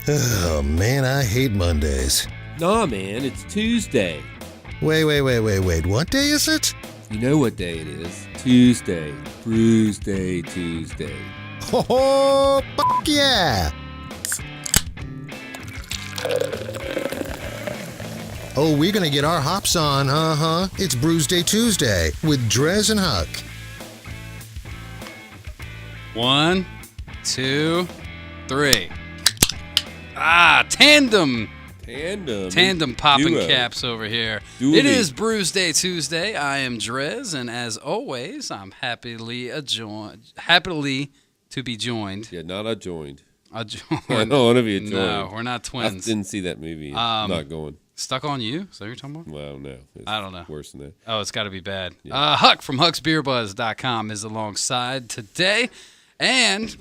Oh, man, I hate Mondays. Nah, man, it's Tuesday. Wait. What day is it? You know what day it is. Tuesday. Brewsday Tuesday. Oh, fuck yeah! Oh, we're gonna get our hops on, It's Brewsday Tuesday with DreZ and Huck. 1, 2, 3. Tandem popping Duo. caps over here. Dually. It is Brewsday Tuesday. I am DreZ, and as always, I'm happily to be joined. Yeah, not adjoined. I Adjoined. don't want to be adjoined. No, we're not I twins. didn't see that movie. I'm not going. Stuck on You? Is that what you're talking about? Well, no. I don't know. Worse than that. Oh, it's got to be bad. Yeah. Huck from HucksBeerBuzz.com is alongside today. And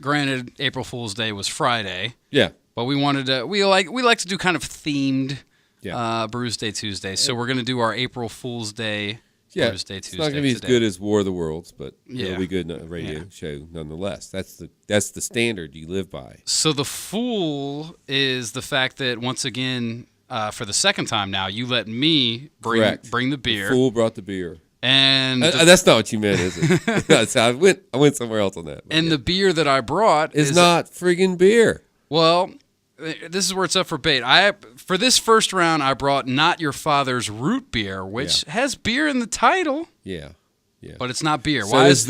granted, April Fool's Day was Friday. Yeah. But we like to do kind of themed Brewsday Tuesday. So we're going to do our April Fool's Day Brewsday Tuesday. It's not going to be today. as good as War of the Worlds, but Yeah. it'll be good in a radio show nonetheless. That's the standard you live by. So the fool is the fact that, once again, for the second time now, you let me bring the beer. The fool brought the beer. And That's not what you meant, is it? That's how I went somewhere else on that. And the beer that I brought is not friggin' beer. Well, this is where it's up for debate. For this first round, I brought Not Your Father's Root Beer, which has beer in the title. Yeah. But it's not beer. So Why is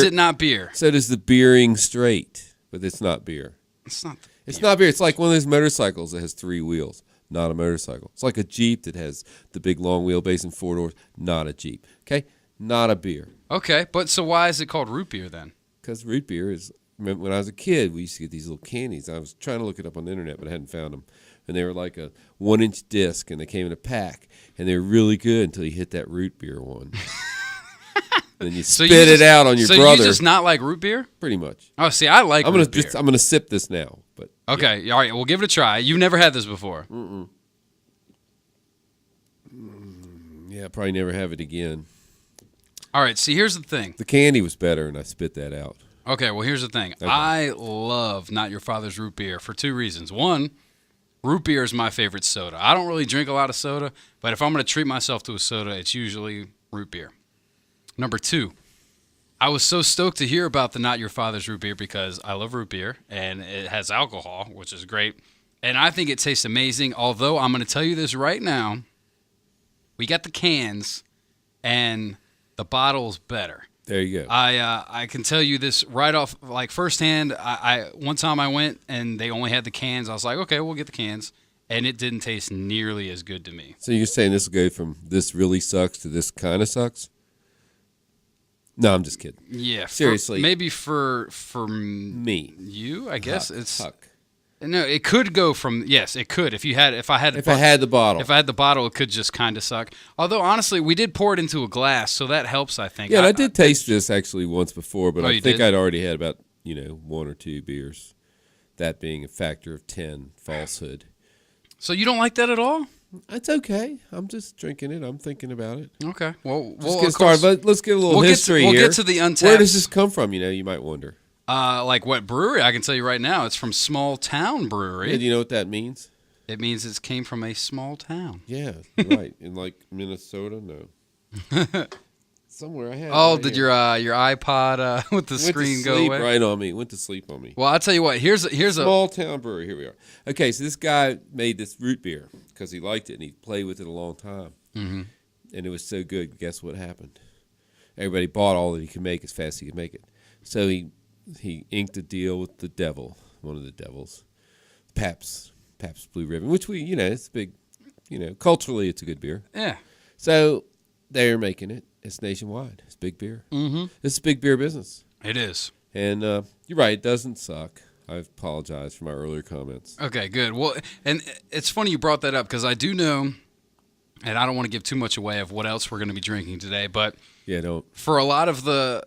it not beer? So does the beering straight, but it's not beer. It's not. It's not beer. It's like one of those motorcycles that has 3 wheels. Not a motorcycle. It's like a Jeep that has the big long wheelbase and 4 doors. Not a Jeep. Okay? Not a beer. Okay, but so why is it called root beer then? Because root beer is, remember when I was a kid, we used to get these little candies. I was trying to look it up on the internet, but I hadn't found them. And they were like a 1-inch disc, and they came in a pack. And they were really good until you hit that root beer one. Then you spit it out on your brother. So you just not like root beer? Pretty much. Oh, see, I like root beer. I'm gonna sip this now. But okay, yeah. All right, we'll give it a try. You've never had this before. Yeah, probably never have it again. All right, see, here's the thing. The candy was better, and I spit that out. Okay, well, here's the thing. Okay. I love Not Your Father's Root Beer for 2 reasons. One, root beer is my favorite soda. I don't really drink a lot of soda, but if I'm going to treat myself to a soda, it's usually root beer. Number 2, I was so stoked to hear about the Not Your Father's Root Beer because I love root beer, and it has alcohol, which is great. And I think it tastes amazing, although I'm going to tell you this right now. We got the cans, and the bottle's better. There you go. I can tell you this right off, like firsthand. One time I went and they only had the cans. I was like, okay, we'll get the cans, and it didn't taste nearly as good to me. So you're saying this will go from this really sucks to this kind of sucks? No, I'm just kidding. Yeah, seriously. Maybe for Me, you, I guess it's. Huck. No, it could go from it could. If I had the bottle, it could just kind of suck. Although honestly, we did pour it into a glass, so that helps. I think. Yeah, I did taste this actually once before, but I think did? I'd already had about 1 or 2 beers. That being a factor of 10 falsehood. So you don't like that at all? It's okay. I'm just drinking it. I'm thinking about it. Okay. Well, let's get started. But let's get a little history here. We'll get to the Untapped. Where does this come from? You might wonder. Like what brewery? I can tell you right now, it's from Small Town Brewery. Yeah, do you know what that means? It means it came from a small town. Yeah, right. In like Minnesota? No. Somewhere I had. Oh, right did here. your iPod with the screen go away? Right on me. Went to sleep on me. Well, I'll tell you what. Here's Small Town Brewery. Here we are. Okay, so this guy made this root beer because he liked it and he played with it a long time. Mm-hmm. And it was so good. Guess what happened? Everybody bought all that he could make as fast as he could make it. So he inked a deal with the devil, one of the devils, Pabst Blue Ribbon, which it's big, culturally it's a good beer. Yeah. So they're making it. It's nationwide. It's big beer. Mm-hmm. It's a big beer business. It is. And you're right. It doesn't suck. I apologize for my earlier comments. Okay, good. Well, and it's funny you brought that up because I do know, and I don't want to give too much away of what else we're going to be drinking today, but don't. For a lot of the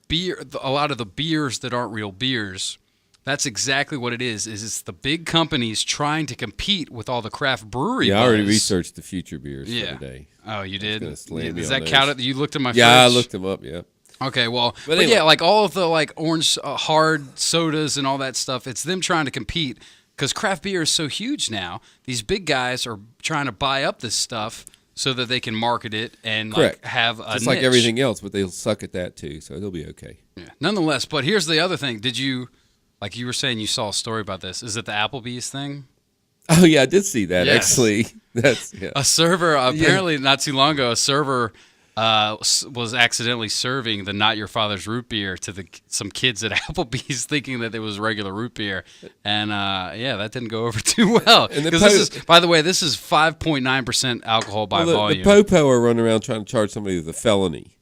beer, a lot of the beers that aren't real beers, that's exactly what it is. It's the big companies trying to compete with all the craft brewery. Yeah, buzz. I already researched the future beers for today. Oh, you did? Does that count? You looked at my fridge? Yeah, I looked them up, yeah. Okay, well, But but anyway. yeah, like all of the like orange hard sodas and all that stuff, it's them trying to compete because craft beer is so huge now. These big guys are trying to buy up this stuff so that they can market it and Correct. like have a Just niche. like everything else, but they'll suck at that too, so they'll be okay. Yeah. Nonetheless, but here's the other thing. Did you, like you were saying, you saw a story about this? Is it the Applebee's thing? Oh yeah, I did see that Yes. actually. That's A server, apparently not too long ago, a server was accidentally serving the Not Your Father's root beer to some kids at Applebee's, thinking that it was regular root beer, and that didn't go over too well. And the Because this is, by the way, this is 5.9% alcohol by volume. The popo are running around trying to charge somebody with a felony.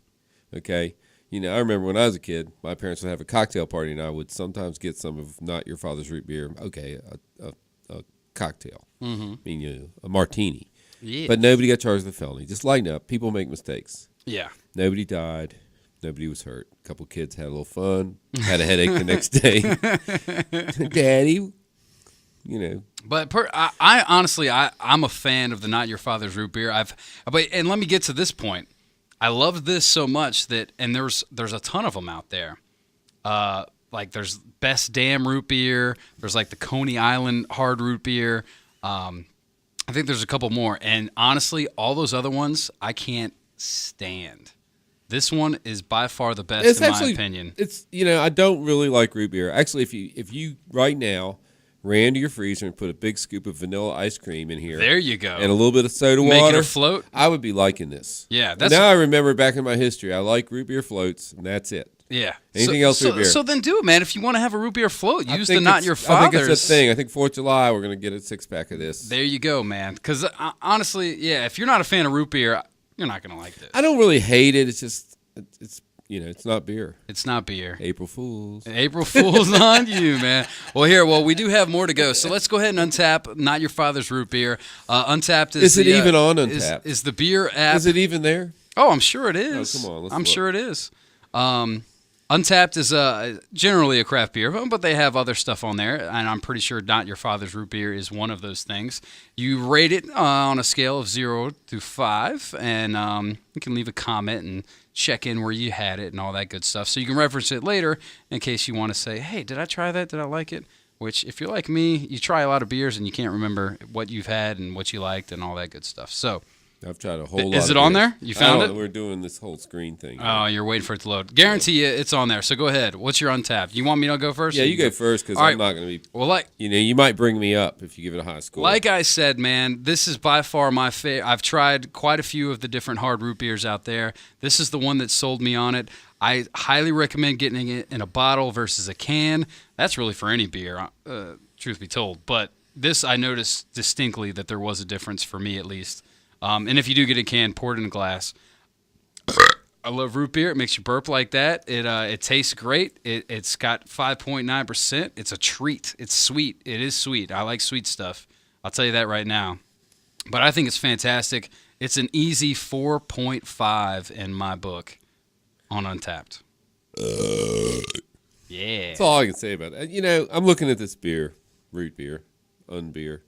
Okay, I remember when I was a kid, my parents would have a cocktail party, and I would sometimes get some of Not Your Father's root beer. Okay, a cocktail. Mm-hmm. I mean, a martini. Yeah. But nobody got charged with a felony. Just lighten up. People make mistakes. Yeah. Nobody died. Nobody was hurt. A couple kids had a little fun. Had a headache the next day. Daddy, But I honestly, I'm a fan of the Not Your Father's root beer. And let me get to this point. I love this so much that, and there's a ton of them out there. Like there's Best Damn root beer. There's like the Coney Island hard root beer. I think there's a couple more. And honestly, all those other ones I can't stand. This one is by far the best in my opinion. It's I don't really like root beer. Actually, if you right now ran to your freezer and put a big scoop of vanilla ice cream in here, There you go. and a little bit of soda Make water, it afloat. I would be liking this. Yeah, And now I remember back in my history, I like root beer floats, and that's it. Yeah. Anything else root beer? So then do it, man. If you want to have a root beer float, I use the think Not it's- Your I think Father's. it's a thing. I think 4th of July we're going to get a 6-pack of this. There you go, man. Because honestly, yeah, if you're not a fan of root beer, you're not going to like this. I don't really hate it. It's just it's not beer. It's not beer. April Fools. April Fool's on you, man. Well, we do have more to go. So let's go ahead and untap Not Your Father's root beer. Untapped is Is it the, even on Untapped? Is the beer app? Is it even there? Oh, I'm sure it is. Oh, come on, let's I'm look. sure it is. Untapped is generally a craft beer, but they have other stuff on there, and I'm pretty sure Not Your Father's root beer is one of those things. You rate it on a scale of 0 to 5, and you can leave a comment and check in where you had it and all that good stuff. So you can reference it later in case you want to say, hey, did I try that? Did I like it? Which, if you're like me, you try a lot of beers and you can't remember what you've had and what you liked and all that good stuff. So I've tried a whole lot. Is it of on beers. there? You found it? We're doing this whole screen thing. Oh, you're waiting for it to load. Guarantee you it's on there. So go ahead. What's your Untapped? You want me to go first? Yeah, you go first because All right. I'm not going to be. Well, You might bring me up if you give it a high score. like I said, man, this is by far my favorite. I've tried quite a few of the different hard root beers out there. This is the one that sold me on it. I highly recommend getting it in a bottle versus a can. That's really for any beer, truth be told. But this, I noticed distinctly that there was a difference for me at least. And if you do get a can, pour it in a glass. I love root beer. It makes you burp like that. It tastes great. It's got 5.9%. It's a treat. It's sweet. It is sweet. I like sweet stuff. I'll tell you that right now. But I think it's fantastic. It's an easy 4.5 in my book on Untapped. Yeah. That's all I can say about that. I'm looking at this beer, root beer, unbeer.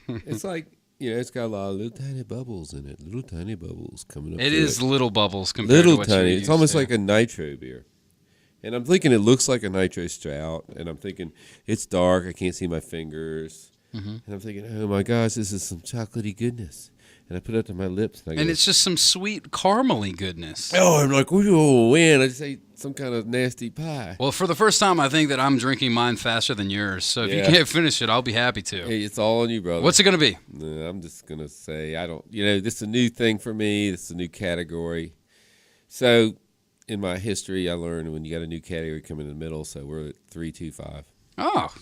It's like, it's got a lot of little tiny bubbles in it. Little tiny bubbles coming up. It through is little bubbles compared little to what tiny. you're It's used almost to. like a nitro beer. And I'm thinking it looks like a nitro stout. And I'm thinking it's dark. I can't see my fingers. Mm-hmm. And I'm thinking, oh my gosh, this is some chocolatey goodness. And I put it up to my lips. And it's just some sweet caramely goodness. oh, I'm like, oh, man. I just ate some kind of nasty pie. Well, for the first time, I think that I'm drinking mine faster than yours. So if you Yeah. can't finish it, I'll be happy to. Hey, it's all on you, brother. What's it going to be? No, I'm just going to say, I don't, this is a new thing for me. This is a new category. So in my history, I learned when you got a new category coming in the middle, so we're at 3.25. Oh,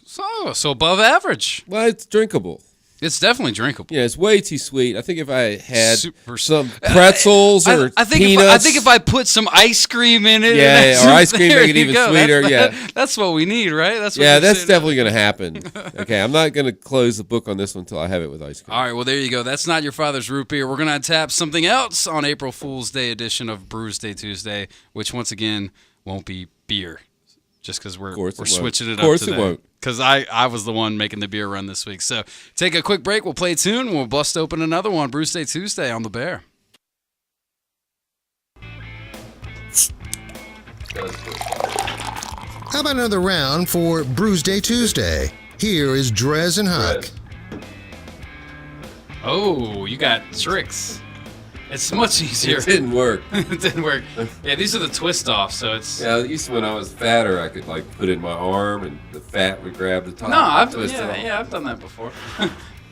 so above average. Well, it's drinkable. It's definitely drinkable. Yeah, it's way too sweet. I think if I had Super some pretzels or I think peanuts. if I put some ice cream in it, Yeah, and or ice cream, there make it you even go. sweeter, That's what we need, right? That's what yeah, you're that's saying. definitely going to happen. Okay, I'm not going to close the book on this one until I have it with ice cream. All right, well, there you go. That's Not Your Father's root beer. We're going to tap something else on April Fool's Day edition of Brewsday Tuesday, which once again won't be beer, just because we're course it won't. switching it Of up course today. it won't. Because I was the one making the beer run this week. So take a quick break. We'll play a tune. And we'll bust open another one. Brewsday Tuesday on the Bear. does twist off. How about another round for Brewsday Tuesday? Here is DreZ and Huck. Oh, you got tricks. It's much easier. It didn't work. It didn't work. Yeah, these are the twist off, so it's. Yeah, at least when I was fatter, I could like put it in my arm, and the fat would grab the top. No, and twist it off. I've done that before.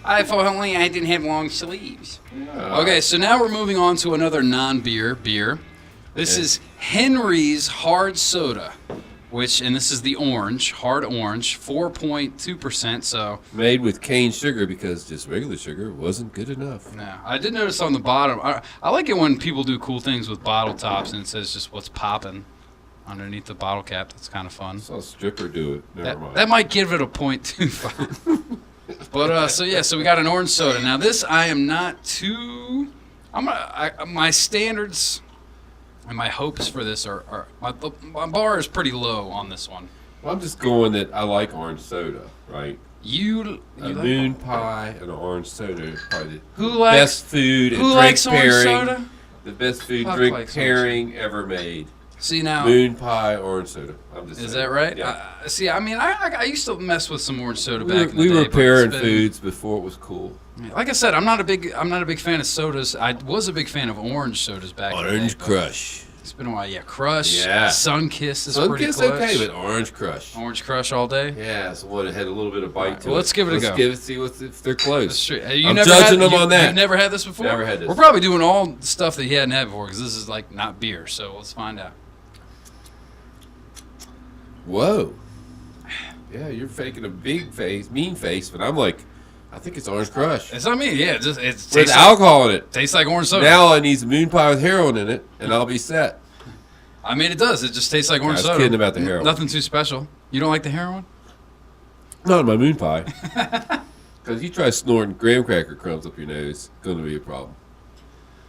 If only I didn't have long sleeves. Yeah. Okay, so now we're moving on to another non-beer beer. This is Henry's Hard Soda, and this is the orange, hard orange, 4.2%. So Made with cane sugar because just regular sugar wasn't good enough. no, I did notice on the bottom. I like it when people do cool things with bottle tops and it says just what's popping underneath the bottle cap. That's kind of fun. I saw a stripper do it. Never mind. That might give it a 0.25. But so we got an orange soda. Now this I am not too. My standards and my hopes for this are my bar is pretty low on this one. Well, I'm just going that I like orange soda, right? You A like moon pie and an orange soda is probably the Who likes- best food and who drink likes orange pairing. soda? The best food Huck drink likes orange pairing ever made. See now. Moon pie, orange soda. I'm just Is saying. that right? Yeah. See, I mean, I used to mess with some orange soda we back were, in the we day. were but it's pairing been- foods before it was cool. Like I said, I'm not a big fan of sodas. I was a big fan of orange sodas back in the day. Orange but Crush. It's been a while. Yeah, Crush. Yeah. Sunkiss is pretty Sunkiss clutch. okay, but Orange Crush. Orange Crush all day. Yeah, it's the one that had a little bit of bite to well, it. let's give it a go. See if they're close. That's true. I'm judging them on that. You've never had this before? Never had this. We're probably doing all the stuff that he hadn't had before because this is like not beer. So let's find out. Whoa. Yeah, you're faking a big face, mean face, but I'm like, I think it's Orange Crush. It's not me. Yeah, it tastes With like, alcohol in it. tastes like orange soda. Now I need some moon pie with heroin in it, and I'll be set. I mean, it does. It just tastes like orange I was soda. kidding about the heroin. Nothing too special. You don't like the heroin? Not in my moon pie. Because you try snorting graham cracker crumbs up your nose, it's going to be a problem.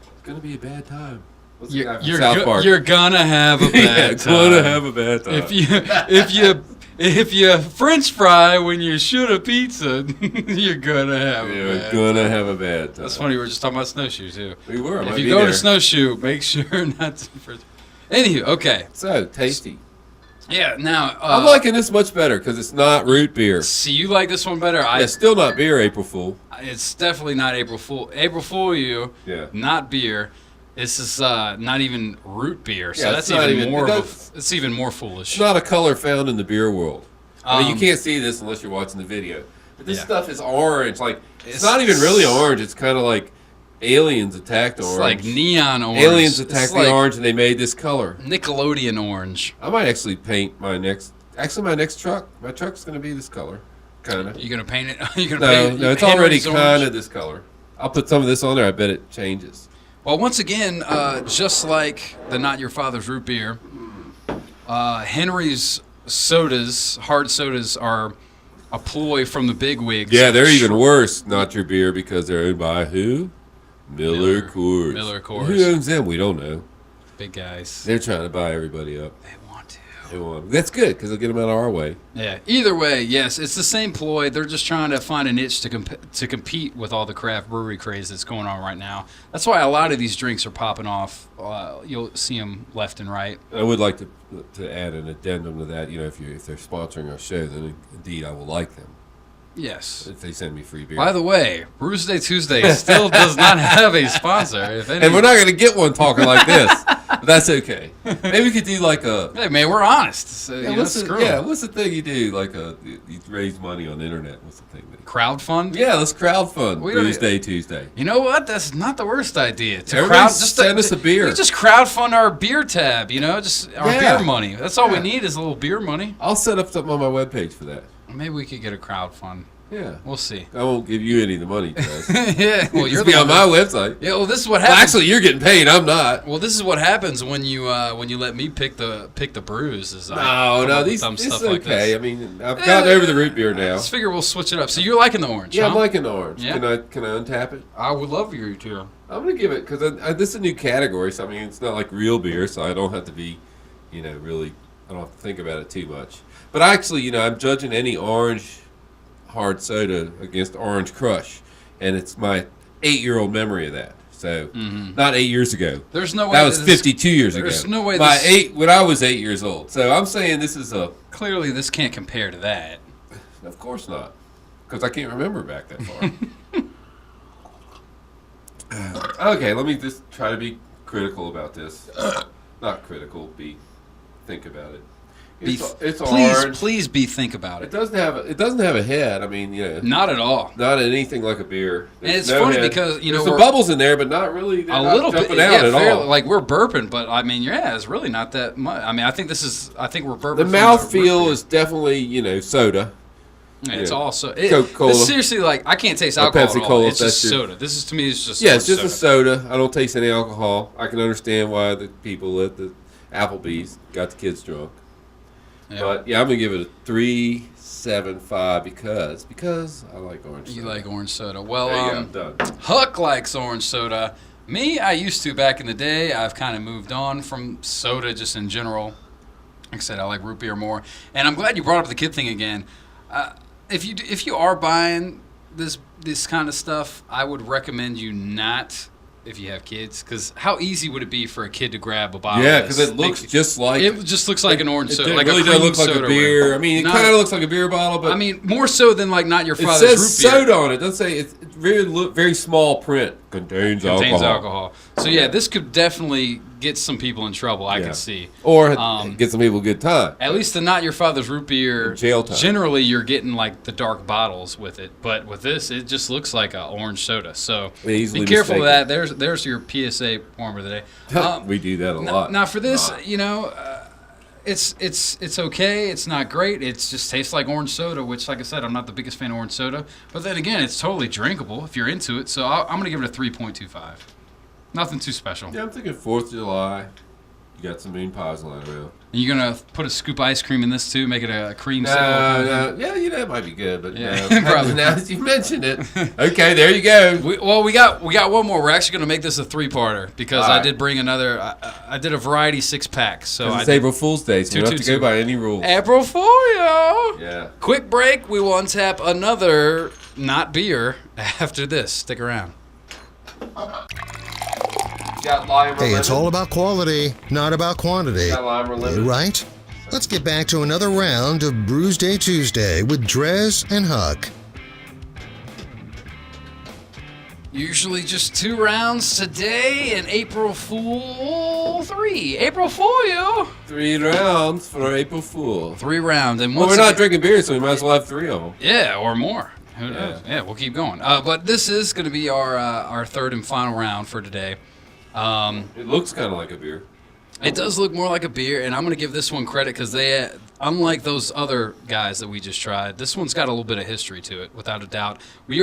It's going to be a bad time. What's the guy from South Park? You're gonna have a bad time. going to have a bad time. If you French fry when you shoot a pizza, you're gonna have a You're bad going to time. have a bad time. That's funny. We were just talking about snowshoes too. We were. I If might you be go there. to snowshoe, make sure not to. Anywho, okay. So, tasty. Yeah. Now I'm liking this much better because it's not root beer. See, you like this one better. It's still not beer, April Fool. It's definitely not April Fool. April Fool you. Yeah. Not beer. This is not even root beer, so Yeah, that's it's not even even- more. it Of does- it's even more foolish. It's not a color found in the beer world. I mean, you Um, can't see this unless you're watching the video. But this Yeah. stuff is orange. Like it's It's- not even really orange. It's kind of like aliens attacked It's orange. like neon orange. aliens It's attacked like the orange and they made this color. Nickelodeon orange. I might actually paint my next. Actually, my next truck. My truck's going to be this color, kind of. You gonna paint it? You gonna No, paint it? no, it's Henry's already orange? kind of this color. I'll put some of this on there. I bet it changes. Well, once again, just like the Not Your Father's root beer, Henry's sodas, hard sodas, are a ploy from the bigwigs. Yeah, they're even worse. Not your beer because they're owned by who? Miller Coors. Miller Coors. Who owns them? We don't know. Big guys. They're trying to buy everybody up. They want to. They want. That's good because they'll get them out of our way. Yeah. Either way, yes, it's the same ploy. They're just trying to find a niche to compete with all the craft brewery craze that's going on right now. That's why a lot of these drinks are popping off. You'll see them left and right. I would like to add an addendum to that. You know, if they're sponsoring our show, then indeed I will like them Yes. if they send me free beer. By the way, Brewsday Tuesday still does not have a sponsor. If any, And we're not going to get one talking like this. But that's okay. Maybe we could do like a. Hey man, we're honest. So, you know, what's screw the, 'em. what's the thing you do? Like you raise money on the internet. What's the thing? Crowd fund. Yeah, let's crowdfund We don't- Brewsday Tuesday. You know what? That's not the worst idea. To Everybody send us a beer. We just crowdfund our beer tab. You know, just our Yeah. beer money. That's all Yeah. we need is a little beer money. I'll set up something on my webpage for that. Maybe we could get a crowd fund. Yeah. We'll see. I won't give you any of the money, Chaz. Yeah. Well, you're Just be the on one my that- website. Yeah. Well, this is what Well, happens. actually, you're getting paid. I'm not. Well, this is what happens when you let me pick the brews. Is No, no, this this is stuff like okay. this. I mean, I've gotten over the root beer now. Let's figure we'll switch it up. So you're liking the orange? Yeah, huh? I'm liking the orange. Yeah. Can I untap it? I would love you to. I'm gonna give it because this is a new category. So I mean, it's not like real beer, so I don't have to be, really. I don't have to think about it too much. But actually, I'm judging any orange hard soda against Orange Crush, and it's my 8-year-old memory of that. So not 8 years ago. There's no way That was 52 years ago. There's no way By this, when I was 8 years old. So I'm saying this is a. clearly this can't compare to that. Of course not, because I can't remember back that far. Okay, let me just try to be critical about this. Not critical, think about it. It's orange. Please think about It it. doesn't have a head. I mean, Not at all. not anything like a beer. And There's it's funny head. because, there's some bubbles in there, but not really. A little bit, jumping out at all. like we're burping, but I mean, it's really not that much. I mean, I think we're burping. The from mouthfeel root is definitely soda. beer. It's yeah. also Coca-Cola. This seriously, like I can't taste Or alcohol Pepsi at all. Cola, It's just that's your- soda. This is to me, it's just Yeah, it's just soda. a soda. I don't taste any alcohol. I can understand why the people at the Applebee's got the kids drunk. Yeah. But yeah, I'm gonna give it a 3.75 because I like orange soda. You like orange soda? Well, There you go, done. Huck likes orange soda. Me, I used to back in the day. I've kind of moved on from soda just in general. Like I said, I like root beer more. And I'm glad you brought up the kid thing again. If you are buying this kind of stuff, I would recommend you not if you have kids, because how easy would it be for a kid to grab a bottle? Yeah, of because this? it looks just like It just looks like an orange soda, like really a does cream look like soda a or beer. whatever. I mean, it Not- kind of looks like a beer bottle, but I mean, more so than like not your it father's says root beer. soda on it. It doesn't say it's very small print. Contains alcohol. So yeah, this could definitely get some people in trouble. I can see. Or Um, get some people a good time. At least the not your father's root beer. Jail time. Generally, you're getting like the dark bottles with it, but with this, it just looks like an orange soda. So Easily be careful of that. mistaken. There's your PSA form of the day. We do that a lot. Now for this, it's okay. It's not great. It just tastes like orange soda, which, like I said, I'm not the biggest fan of orange soda. But then again, it's totally drinkable if you're into it. So I'm gonna give it a 3.25. Nothing too special. Yeah, I'm thinking 4th of July. You got some mean pies lying around. And you're gonna put a scoop of ice cream in this too, make it a cream soda. No, yeah, that might be good, but Yeah, no. probably. Now that you mentioned it. Okay, there you go. We got one more. We're actually gonna make this a 3-parter because All I right. did bring another. I did a variety 6-pack. So It's I April Fool's Day, so we don't have to go 2-2-2. by any rules. April Fool, y'all. Yeah. Quick break. We will untap another not beer after this. Stick around. Got lime or Hey, it's lemon? all about quality, not about quantity. Got lime or lemon? Right? Let's get back to another round of Brewsday Tuesday with DreZ and Huck. Usually just 2 rounds today, and April Fool 3. April Fool, yo. 3 rounds for April Fool. 3 rounds, and Well, once we're not again- drinking beer, so we might as well have 3 of them. Yeah, or more. Who knows? Yeah, we'll keep going. But this is going to be our third and final round for today. It looks kind of like a beer. It does look more like a beer, and I'm going to give this one credit because they, unlike those other guys that we just tried, this one's got a little bit of history to it, without a doubt. We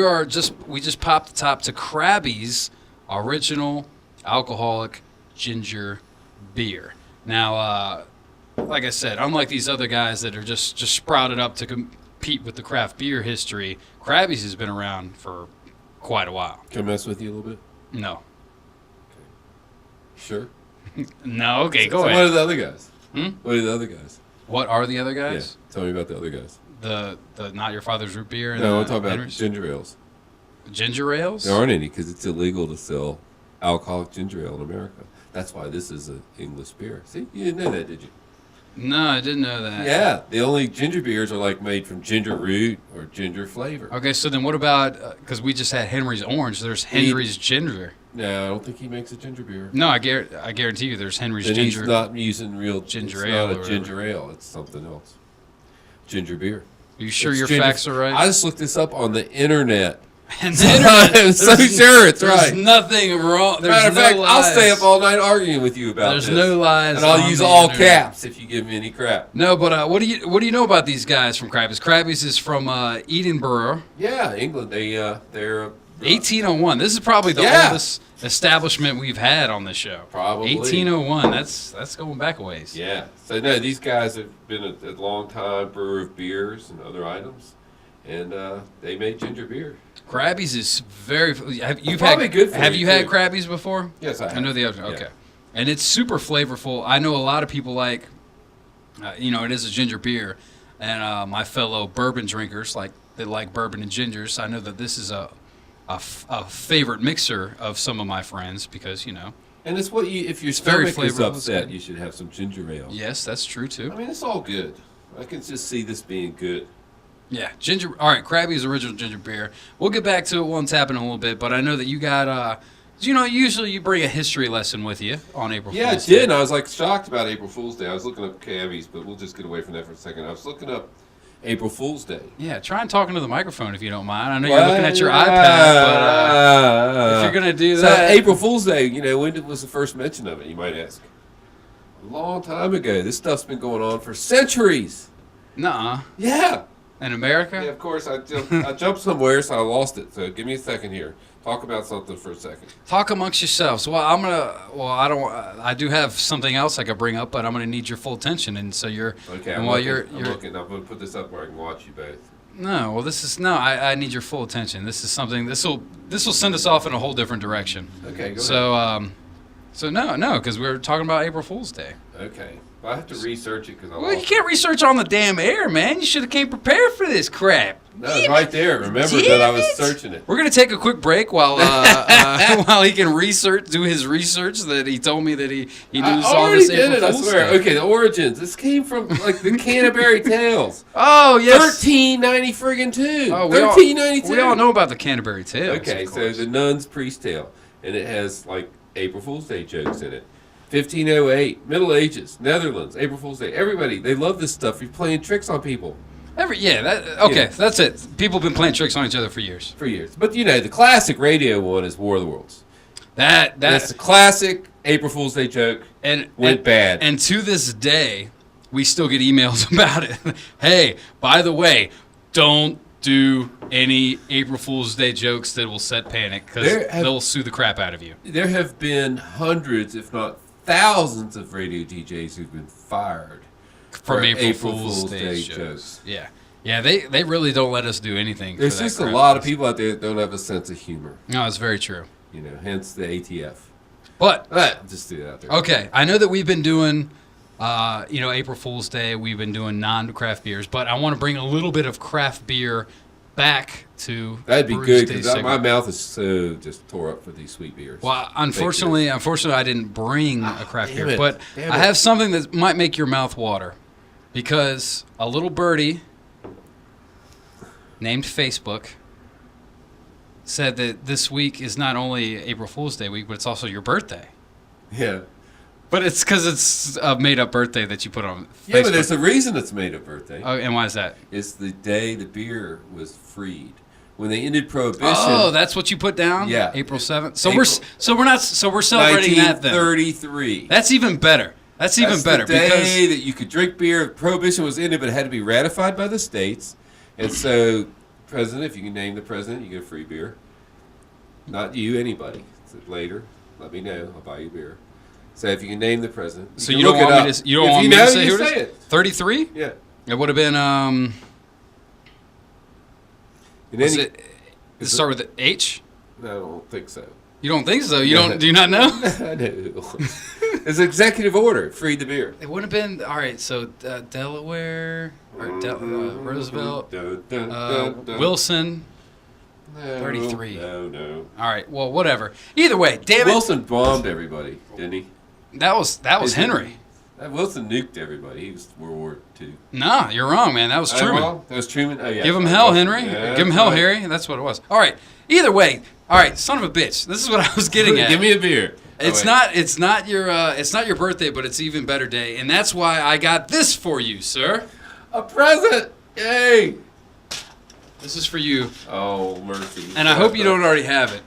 just popped the top to Crabbies original alcoholic ginger beer. Now, like I said, unlike these other guys that are just sprouted up to compete with the craft beer history, Crabbies has been around for quite a while. Can I mess with you a little bit? No. Sure. No, okay, So go what ahead. are the other guys? Hmm? What are the other guys? What are the other guys? Yeah, tell me about the other guys. The not your father's root beer. And No, I'm the talking about Henry's? ginger ales. Ginger ales. There aren't any because it's illegal to sell alcoholic ginger ale in America. That's why this is an English beer. See, you didn't know that, did you? No, I didn't know that. Yeah, the only ginger beers are like made from ginger root or ginger flavor. Okay, so then what about, because we just had Henry's Orange, there's Henry's Ginger. No, I don't think he makes a ginger beer. No, I guarantee you there's Henry's Then Ginger. he's not using real Ginger it's ale not or a ginger ale. It's something else. Ginger beer. Are you sure It's your ginger- facts are right? I just looked this up on the internet. And the internet, I'm so sure it's there's right. nothing wrong. There's Matter of no fact, lies. I'll stay up all night arguing with you about There's this. no lies. And I'll on use the all internet. caps if you give me any crap. No, but what do you know about these guys from Crabbies? Crabbies is from Edinburgh, Yeah, England. They're 1801. This is probably the Yeah. oldest establishment we've had on this show. Probably. 1801. That's going back a ways. Yeah. So no, these guys have been a long time brewer of beers and other items, and they made ginger beer. Crabbies is very. You've Probably had good for Have you, you had too. Crabbies before? Yes, I have. I know the other. Yeah. Okay, and it's super flavorful. I know a lot of people like. It is a ginger beer, and my fellow bourbon drinkers they like bourbon and gingers. I know that this is a a favorite mixer of some of my friends because, And it's what if your very stomach is flavorful. upset, you should have some ginger ale. yes, that's true too. I mean, it's all good. I can just see this being good. Yeah, ginger. All right, Crabbies original ginger beer. We'll get back to it once happening a little bit, but I know that you got usually you bring a history lesson with you on April Yeah, I Fool's did. Day. And I was like shocked about April Fool's Day. I was looking up Crabbies, but we'll just get away from that for a second. I was looking up April Fool's Day. Yeah, try and talk into the microphone if you don't mind. I know you're looking at your iPad, but if you're gonna do that, April Fool's Day. When was the first mention of it? You might ask. A long time ago. This stuff's been going on for centuries. nuh-uh. Yeah. In America? Yeah, of course. I jumped somewhere, so I lost it. So give me a second here. Talk about something for a second. Talk amongst yourselves. Well, I do have something else I could bring up, but I'm gonna need your full attention, and so you're. Okay. And I'm while looking. you're. I'm going to put this up where I can watch you both. No, well, I need your full attention. This is something. This will send us off in a whole different direction. Okay. Go So no, because we were talking about April Fool's Day. ahead. Okay. Well, I have to research it because I Well, you lost can't research on the damn air, man. You should have came prepared for this crap. No, it's right there. Remember that I was searching it. We're gonna take a quick break while while he can do his research that he told me that he knew I all already this did April it, I Fool's swear. Day. Okay, the origins. This came from like the Canterbury Tales. Oh yes. 1390 friggin' two. Oh, 1392. we all know about the Canterbury Tales. Okay, of so course. the Nun's Priest Tale, and it has like April Fool's Day jokes in it. 1508, Middle Ages, Netherlands, April Fool's Day. Everybody, they love this stuff. You're playing tricks on people That's it. People have been playing tricks on each other for years. for years. But the classic radio one is War of the Worlds. That's That's the classic April Fool's Day joke. Went bad. And to this day, we still get emails about it. Hey, by the way, don't do any April Fool's Day jokes that will set panic because they'll sue the crap out of you. There have been hundreds, if not thousands, of radio DJs who've been fired From for April Fool's Day jokes. Yeah, they really don't let us do anything. There's for that just a crap. lot of people out there that don't have a sense of humor. No, it's very true. Hence the ATF. But Just do that out there. okay, I know that we've been doing, April Fool's Day. We've been doing non-craft beers, but I want to bring a little bit of craft beer back to. That'd be Brewsday good because segment. my mouth is so just tore up for these sweet beers. Well, unfortunately, I didn't bring a craft damn beer, it, but damn I it. have something that might make your mouth water, because a little birdie named Facebook said that this week is not only April Fool's Day week, but it's also your birthday. Yeah. But it's because it's a made-up birthday that you put on Facebook. Yeah, but there's a reason it's made a birthday. Oh, and why is that? It's the day the beer was freed. When they ended Prohibition. Oh, that's what you put down? Yeah. April 7th. So April- we're celebrating that then. 1933. That's even better. That's even better the day because that you could drink beer. Prohibition was ended, but it had to be ratified by the states. And so, president, if you can name the president, you get a free beer. Not you, anybody. So later, let me know. I'll buy you beer. So if you can name the president. So can you don't look it want me up. to? You don't If want you me know, to say you who it say is? it. 33. Yeah. It would have been. And Was then it? Does it start with H? No, I don't think so. You don't think so? You don't? Do you not know? I know. It's executive order. Freed the beer. It would have been. All right. So Delaware or Roosevelt, Wilson. No, 33. No. All right. Well, whatever. Either way, damn it. Wilson bombed everybody, didn't he? That was Henry. Wilson nuked everybody. He was World War II. Nah, you're wrong, man. That was Truman. Well, that was Truman. Oh, yeah. Give him hell, Henry. Yeah, Give him hell, right. Harry. That's what it was. All right. Either way. All right. Son of a bitch. This is what I was getting at. Give me a beer. It's not your birthday, but it's even better day, and that's why I got this for you, sir. A present. Yay. This is for you, Oh, mercy. and I hope you don't already have it.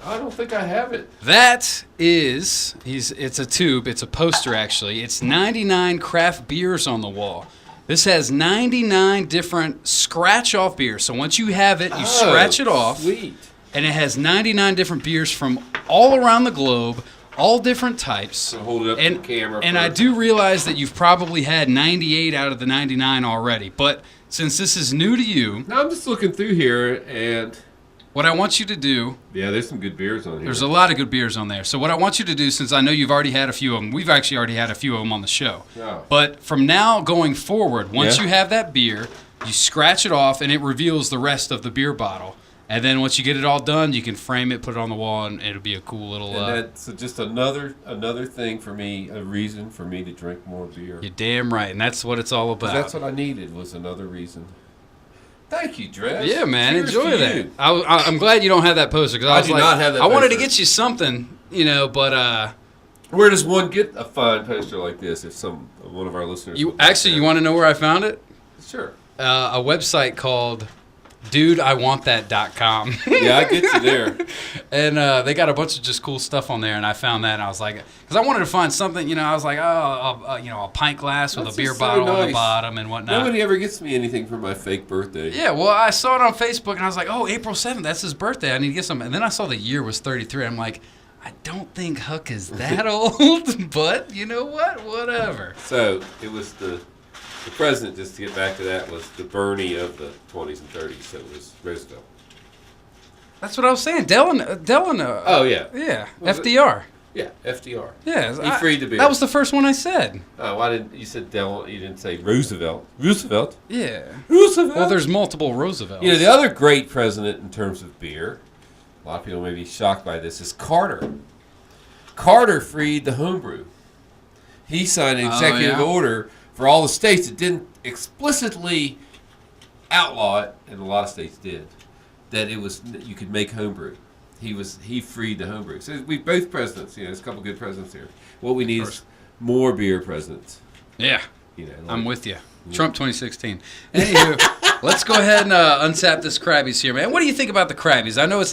I don't think I have it. That is, it's a tube, it's a poster actually. It's 99 craft beers on the wall. This has 99 different scratch-off beers. So once you have it, you scratch it off. Sweet. And it has 99 different beers from all around the globe, all different types. So hold it up to the camera. And I first. do realize that you've probably had 98 out of the 99 already. But since this is new to you, Now I'm just looking through here, and what I want you to do, yeah, there's some good beers on here. there's a lot of good beers on there. So what I want you to do, since I know you've already had a few of them, we've actually already had a few of them on the show. Oh. But from now going forward, once Yeah. you have that beer, you scratch it off, and it reveals the rest of the beer bottle. And then once you get it all done, you can frame it, put it on the wall, and it'll be a cool little. And that's just another thing for me, a reason for me to drink more beer. You're damn right, and that's what it's all about. That's what I needed, was another reason. Thank you, DreZ. Yeah, man, Cheers enjoy to that. you. I'm glad you don't have that poster because I was do like, not have that I wanted to poster. get you something, but Where does one get a fine poster like this? If one of our listeners, you want to know where I found it? Sure. A website called DudeIWantThat.com. Yeah, I get you there. And they got a bunch of just cool stuff on there, and I found that, and I was like, because I wanted to find something, I was like, a pint glass with That's a beer just so bottle on the nice. bottom and whatnot. Nobody ever gets me anything for my fake birthday. Yeah, well, I saw it on Facebook, and I was like, oh, April 7th, that's his birthday. I need to get something. And then I saw the year was 33. I'm like, I don't think Huck is that old, but you know what? Whatever. So it was the president, just to get back to that, was the Bernie of the 20s and 30s. So it was Roosevelt. That's what I was saying. Delano. Oh, yeah. Yeah, Was it? FDR. Yeah, FDR. Yeah, He freed the beer. That was the first one I said. Oh, why didn't you said Delano? You didn't say Roosevelt. Roosevelt. Yeah. Roosevelt. Well, there's multiple Roosevelts. The other great president in terms of beer, a lot of people may be shocked by this, is Carter. Carter freed the homebrew. He signed an executive order for all the states. It didn't explicitly outlaw it, and a lot of states did, that you could make homebrew. He freed the homebrew. So we both presidents. There's a couple good presidents here. What we need is more beer presidents. Yeah. I'm with you. Trump 2016. Anywho, let's go ahead and untap this Crabbies here, man. What do you think about the Crabbies? I know it's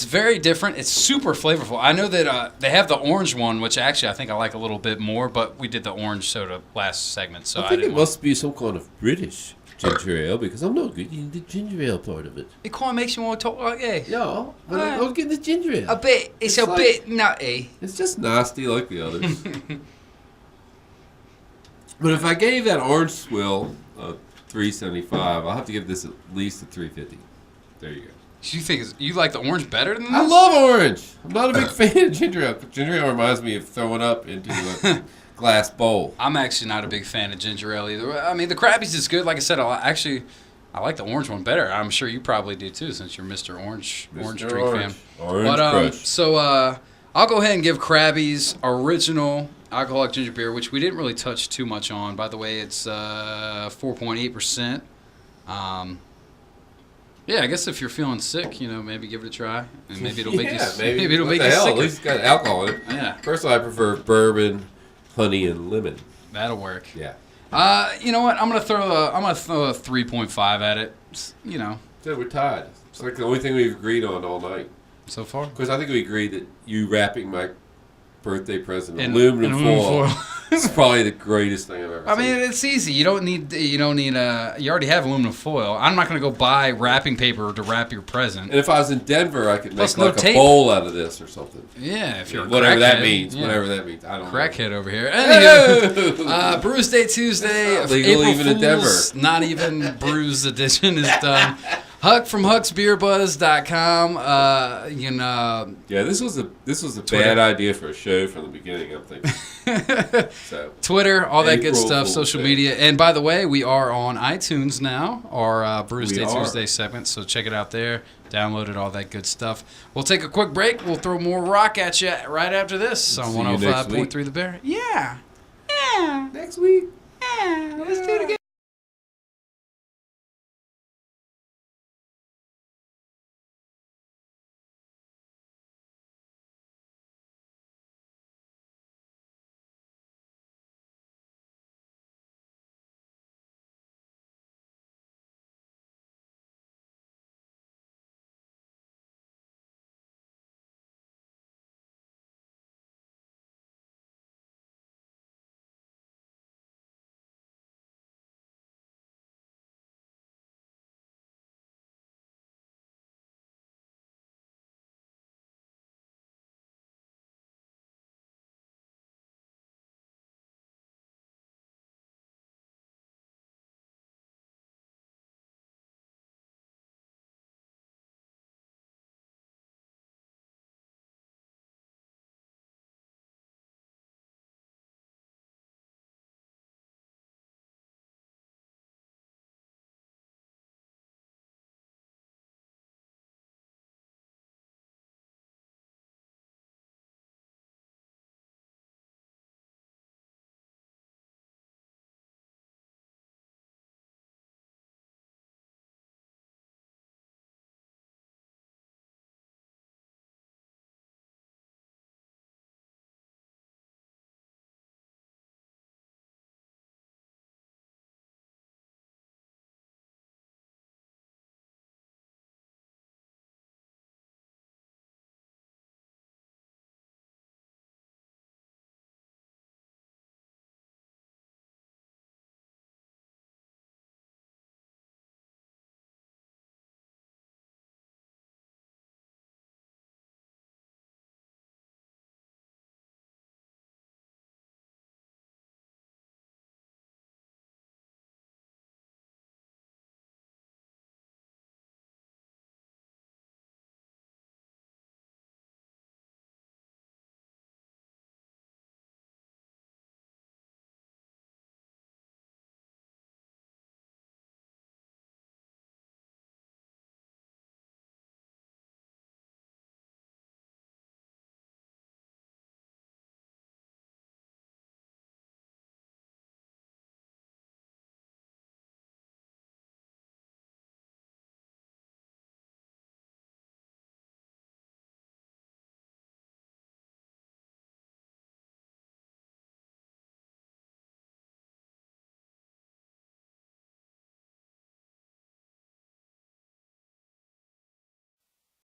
very different. It's super flavorful. I know that they have the orange one, which actually I think I like a little bit more, but we did the orange soda last segment, so I think it must be some kind of British ginger ale, because I'm not getting the ginger ale part of it. It kind of makes you want to talk like this. Yeah, but I'm getting the ginger ale. A bit. It's a bit nutty. It's just nasty like the others. But if I gave that orange swill a 375, I'll have to give this at least a 350. There you go. You like the orange better than this? I love orange. I'm not a big fan of ginger ale. Ginger ale reminds me of throwing up into a glass bowl. I'm actually not a big fan of ginger ale either. I mean, the Crabbies is good. Like I said, I like the orange one better. I'm sure you probably do too, since you're Mr. Orange drink fan. Orange Crush. So I'll go ahead and give Crabbies original alcoholic ginger beer, which we didn't really touch too much on. By the way, it's 4.8%. Yeah, I guess if you're feeling sick, maybe give it a try, and maybe it'll make you. Maybe it'll make you sicker. At least it's got alcohol in it. Yeah. Personally, I prefer bourbon, honey, and lemon. That'll work. Yeah. You know what? I'm gonna throw a 3.5 at it. So we're tied. It's like the only thing we've agreed on all night. So far. Because I think we agreed that you wrapping my birthday present in In aluminum aluminum foil is probably the greatest thing I've ever seen. I mean, it's easy. You already have aluminum foil. I'm not going to go buy wrapping paper to wrap your present. And if I was in Denver, I could Plus make no like tape. a bowl out of this or something. Yeah, if you're a whatever that crackhead. means. Yeah. Whatever that means. I don't know. Crackhead over here. Anywho, Brewsday Tuesday, It's not legal April even in Fools, Denver. Not even Brews edition is done. Huck from HucksBeerBuzz.com. Yeah, this was a Twitter. bad idea for a show from the beginning, I'm thinking. So Twitter, all that good April stuff, Fool's social Day. media. And by the way, we are on iTunes now, our Brewsday We are. Tuesday segment. So check it out there. Download it, all that good stuff. We'll take a quick break. We'll throw more rock at you right after this on See you next week. 105.3 The Bear. Yeah. Yeah. next week. Yeah.